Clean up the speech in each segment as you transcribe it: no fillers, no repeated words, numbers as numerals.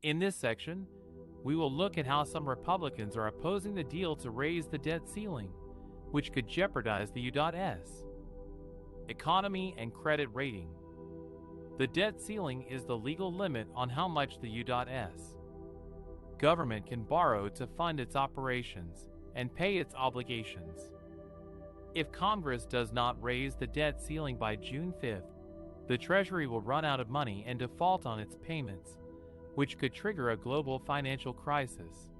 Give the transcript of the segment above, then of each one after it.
In this section, we will look at how some Republicans are opposing the deal to raise the debt ceiling, which could jeopardize the U.S. economy and credit rating. The debt ceiling is the legal limit on how much the U.S. government can borrow to fund its operations and pay its obligations. If Congress does not raise the debt ceiling by June 5th, the Treasury will run out of money and default on its payments, which could trigger a global financial crisis.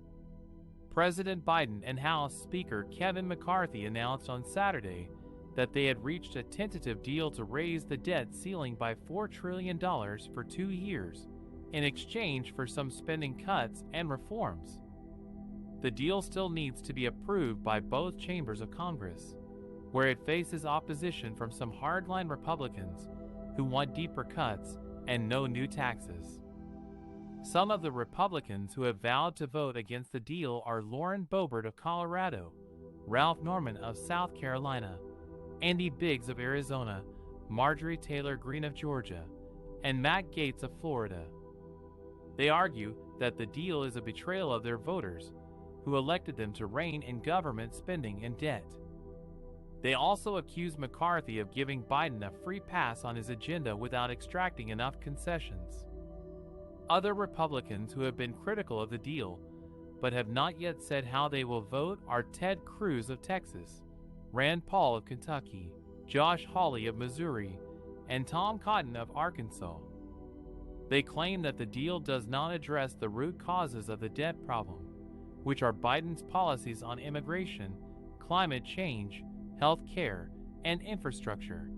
President Biden and House Speaker Kevin McCarthy announced on Saturday that they had reached a tentative deal to raise the debt ceiling by $4 trillion for 2 years in exchange for some spending cuts and reforms. The deal still needs to be approved by both chambers of Congress, where it faces opposition from some hardline Republicans who want deeper cuts and no new taxes. Some of the Republicans who have vowed to vote against the deal are Lauren Boebert of Colorado, Ralph Norman of South Carolina, Andy Biggs of Arizona, Marjorie Taylor Greene of Georgia, and Matt Gaetz of Florida. They argue that the deal is a betrayal of their voters, who elected them to rein in government spending and debt. They also accuse McCarthy of giving Biden a free pass on his agenda without extracting enough concessions. Other Republicans who have been critical of the deal, but have not yet said how they will vote, are Ted Cruz of Texas, Rand Paul of Kentucky, Josh Hawley of Missouri, and Tom Cotton of Arkansas. They claim that the deal does not address the root causes of the debt problem, which are Biden's policies on immigration, climate change, health care, and infrastructure.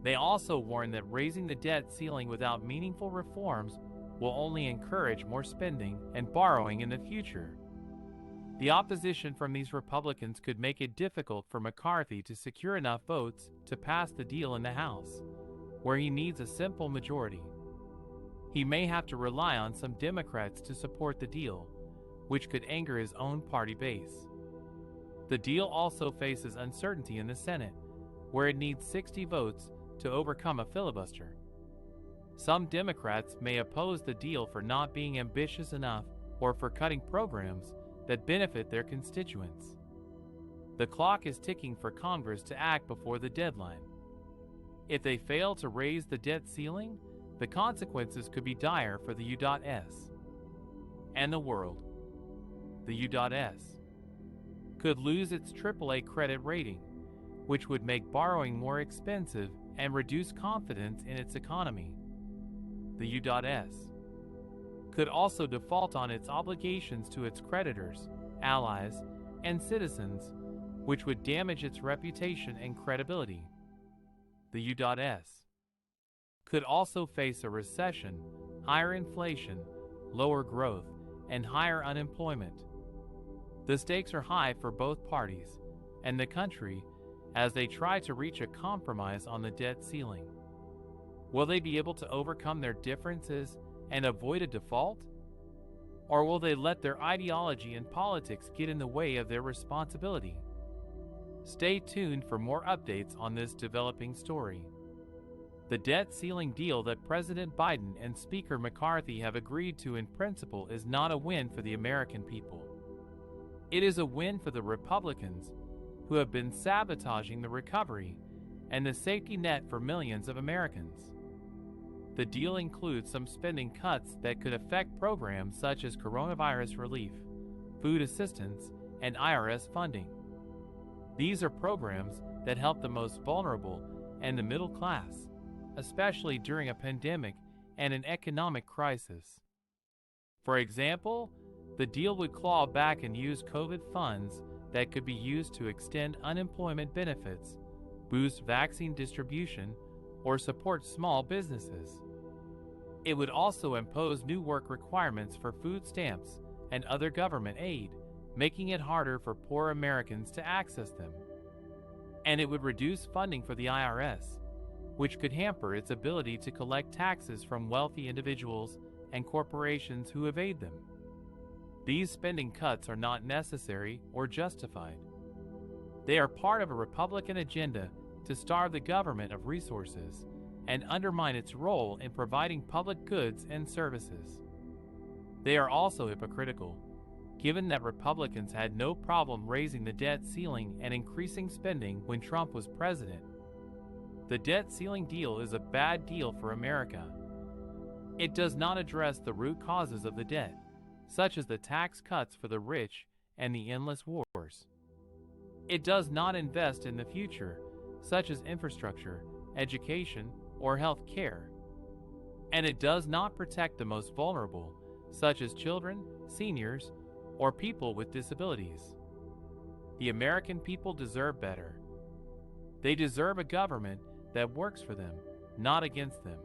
They also warn that raising the debt ceiling without meaningful reforms will only encourage more spending and borrowing in the future. The opposition from these Republicans could make it difficult for McCarthy to secure enough votes to pass the deal in the House, where he needs a simple majority. He may have to rely on some Democrats to support the deal, which could anger his own party base. The deal also faces uncertainty in the Senate, where it needs 60 votes to overcome a filibuster. Some Democrats may oppose the deal for not being ambitious enough or for cutting programs that benefit their constituents. The clock is ticking for Congress to act before the deadline. If they fail to raise the debt ceiling, the consequences could be dire for the U.S. and the world. The U.S. could lose its AAA credit rating, which would make borrowing more expensive and reduce confidence in its economy. The U.S. could also default on its obligations to its creditors, allies, and citizens, which would damage its reputation and credibility. The U.S. could also face a recession, higher inflation, lower growth, and higher unemployment. The stakes are high for both parties and the country as they try to reach a compromise on the debt ceiling. Will they be able to overcome their differences and avoid a default? Or will they let their ideology and politics get in the way of their responsibility? Stay tuned for more updates on this developing story. The debt ceiling deal that President Biden and Speaker McCarthy have agreed to in principle is not a win for the American people. It is a win for the Republicans who have been sabotaging the recovery and the safety net for millions of Americans. The deal includes some spending cuts that could affect programs such as coronavirus relief, food assistance, and IRS funding. These are programs that help the most vulnerable and the middle class, especially during a pandemic and an economic crisis. For example, the deal would claw back and use COVID funds that could be used to extend unemployment benefits, boost vaccine distribution, or support small businesses. It would also impose new work requirements for food stamps and other government aid, making it harder for poor Americans to access them. And it would reduce funding for the IRS, which could hamper its ability to collect taxes from wealthy individuals and corporations who evade them. These spending cuts are not necessary or justified. They are part of a Republican agenda to starve the government of resources and undermine its role in providing public goods and services. They are also hypocritical, given that Republicans had no problem raising the debt ceiling and increasing spending when Trump was president. The debt ceiling deal is a bad deal for America. It does not address the root causes of the debt, such as the tax cuts for the rich and the endless wars. It does not invest in the future, such as infrastructure, education, or health care. And it does not protect the most vulnerable, such as children, seniors, or people with disabilities. The American people deserve better. They deserve a government that works for them, not against them.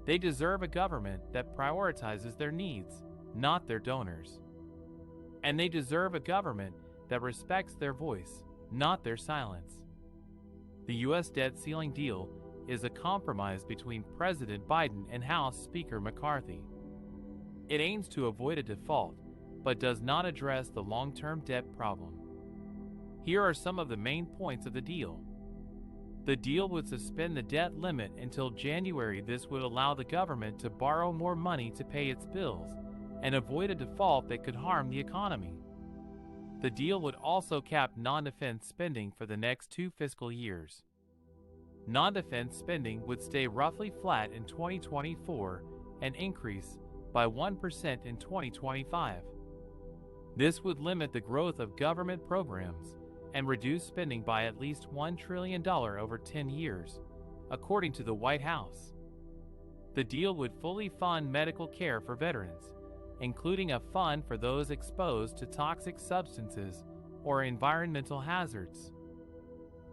They deserve a government that prioritizes their needs, not their donors. And they deserve a government that respects their voice, not their silence. The U.S. debt ceiling deal is a compromise between President Biden and House Speaker McCarthy. It aims to avoid a default, but does not address the long-term debt problem. Here are some of the main points of the deal. The deal would suspend the debt limit until January. This would allow the government to borrow more money to pay its bills and avoid a default that could harm the economy. The deal would also cap non-defense spending for the next 2 fiscal years. Non-defense spending would stay roughly flat in 2024 and increase by 1% in 2025. This would limit the growth of government programs and reduce spending by at least $1 trillion over 10 years, according to the White House. The deal would fully fund medical care for veterans, including a fund for those exposed to toxic substances or environmental hazards.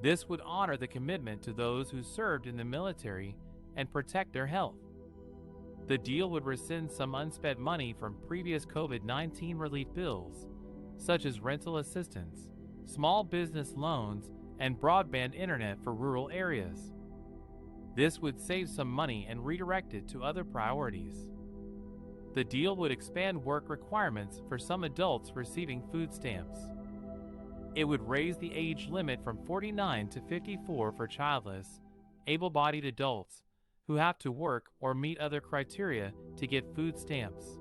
This would honor the commitment to those who served in the military and protect their health. The deal would rescind some unspent money from previous COVID-19 relief bills, such as rental assistance, small business loans, and broadband internet for rural areas. This would save some money and redirect it to other priorities. The deal would expand work requirements for some adults receiving food stamps. It would raise the age limit from 49 to 54 for childless, able-bodied adults who have to work or meet other criteria to get food stamps.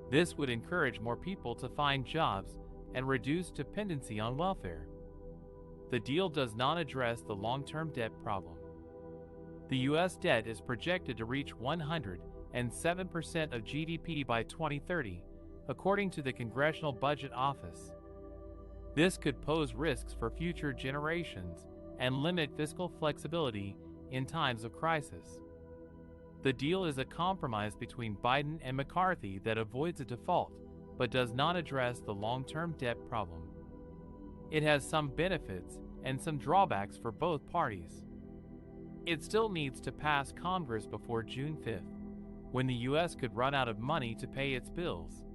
This would encourage more people to find jobs and reduce dependency on welfare. The deal does not address the long-term debt problem. The U.S. debt is projected to reach 107% of GDP by 2030, according to the Congressional Budget Office. This could pose risks for future generations and limit fiscal flexibility in times of crisis. The deal is a compromise between Biden and McCarthy that avoids a default, but does not address the long-term debt problem. It has some benefits and some drawbacks for both parties. It still needs to pass Congress before June 5th, when the U.S. could run out of money to pay its bills.